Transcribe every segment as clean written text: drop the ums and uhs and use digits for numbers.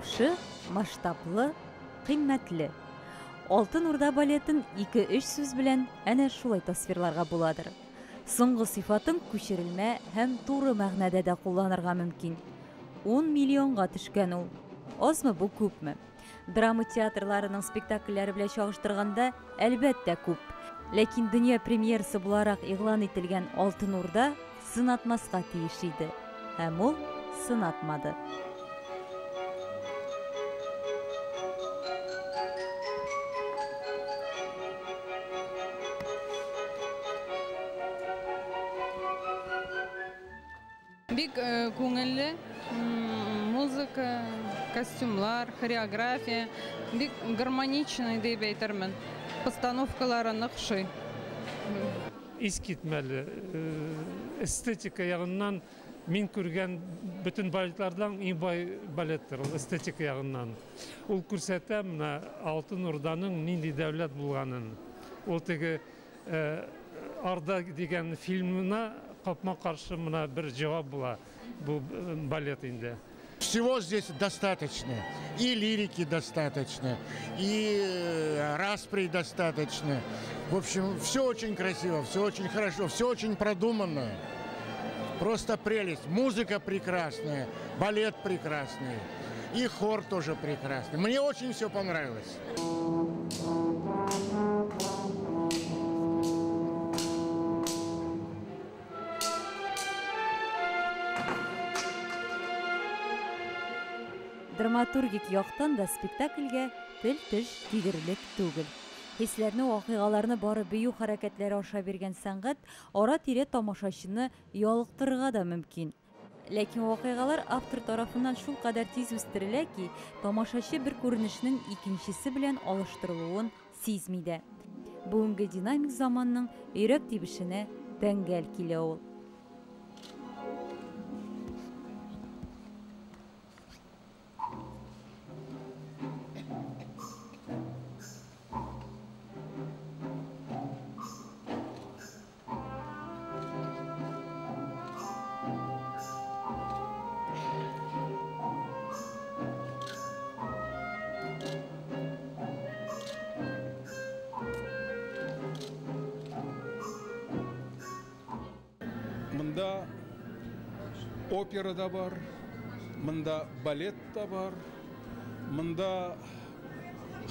яхшы, масштаблы, кыйммәтле. Алтын Урда балетын 2-3 сүз белән әнә шулай тасвирларга буладыр. Соңгы сыйфатын күчерелмә һәм туры мәгънәдә дә кулланырга мөмкин. 10 миллионга төшкән ул. Азмы бу, күпме? Драма театрларының спектакльләре белән чагыштырганда, әлбәттә күп. Ләкин дөнья премьерасы буларак игълан ителгән Алтын Урда сынатмаска тиеш иде. Һәм ул сынатмады. Бик күңелле, музыка, костюмлар, хореография, бик гармоничный дип әйтермен. Постановкалары ныхшый. Искитмәле, эстетика ягыннан мин күргән бөтен балетлардан иң бай балеттер, ул эстетика ягыннан. Ул күрсәтә менә Алтын Урданың нинди дәүләт булганын. Ул теге Арда дигән фильмына капма каршы мына бер җавап була бу балет инде. Всего здесь достаточно. И лирики достаточно, и распри достаточно. В общем, все очень красиво, все очень хорошо, все очень продуманно. Просто прелесть. Музыка прекрасная, балет прекрасный, и хор тоже прекрасный. Мне очень все понравилось. Драматургик яктан да спектакльгә тел-теш тидерлек түгел. Хисләрне, вакыйгаларны бары бию хәрәкәтләре аша биргән сәнгать ара-тирә тамашачыны ялыктырырга да мөмкин. Ләкин вакыйгалар автор тарафыннан шул кадәр тиз үстерелә ки, тамашачы бер күренешнең икенчесе белән алыштырылуын сизми дә. Бүгенге динамик заманның йөрәк тибешенә тәңгәл килә ул. Мында опера да бар, мында балет та бар, мында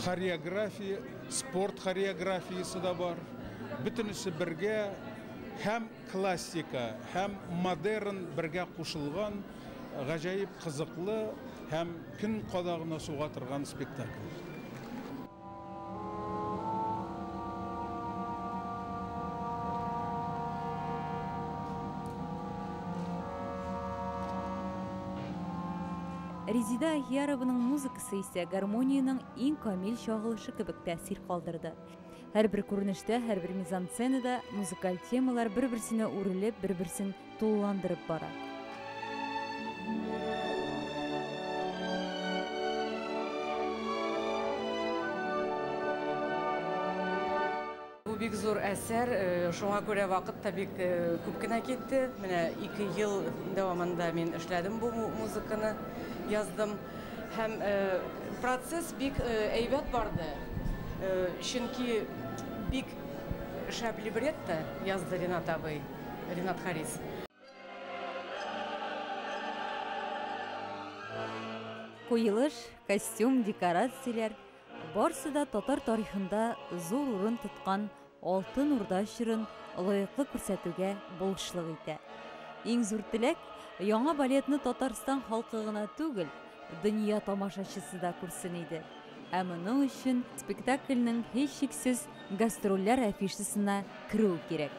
хореография, спорт хореографиясы да бар. Бүтінісі бірге һәм классика, һәм модерн бірге кушылган, ғажайып қызыклы һәм күн кадагына суга торган спектакль. Резида Ахиярованың музыкасы исә гармонияның иң камил чагылышы кебек тәэсир калдырды. Һәрбер күренештә, һәрбер мизансценада музыкаль темалар бер-берсенә үрелеп, бер-берсен тулыландырып бара. Бу бик зур әсәр, шуңа күрә вакыт та бик күп кенә китте. Менә 2 ел дәвамында мин эшләдем бу музыканы. Яздым. Һәм процесс бик әйбәт барды. Чөнки бик шәп либретто язды Ринат абый, Ринат Харис. Куелыш, костюм, декорациялар барысы да татар тарихында зур урын тоткан Алтын Урда чорын лаеклы күрсәтүгә булышлык итә. Иң зур теләк яңа балетны Татарстан халкы гына түгел, дөнья тамашачысы да күрсен иде. Ә моның өчен спектакльнең һичшиксез гастрольләр афишасына керү кирәк.